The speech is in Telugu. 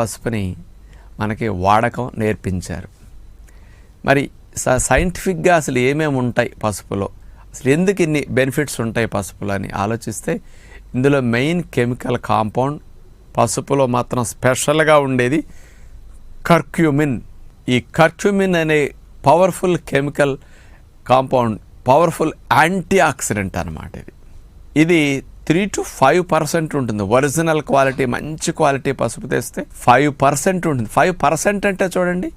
పసుపుని మనకి వాడకం నేర్పించారు. మరి సైంటిఫిక్గా అసలు ఏమేమి ఉంటాయి పసుపులో, అసలు ఎందుకు ఇన్ని బెనిఫిట్స్ ఉంటాయి పసుపులో అని ఆలోచిస్తే ఇందులో మెయిన్ కెమికల్ కాంపౌండ్ పసుపులో మాత్రం స్పెషల్గా ఉండేది కర్క్యూమిన్. ఈ కర్క్యూమిన్ అనే powerful chemical compound, powerful anti oxidant అన్నమాట. ఇది 3 to 5% ఉంటుంది. ఒరిజినల్ క్వాలిటీ, మంచి క్వాలిటీ పసుపు తెస్తే 5% ఉంటుంది. 5% అంటే చూడండి,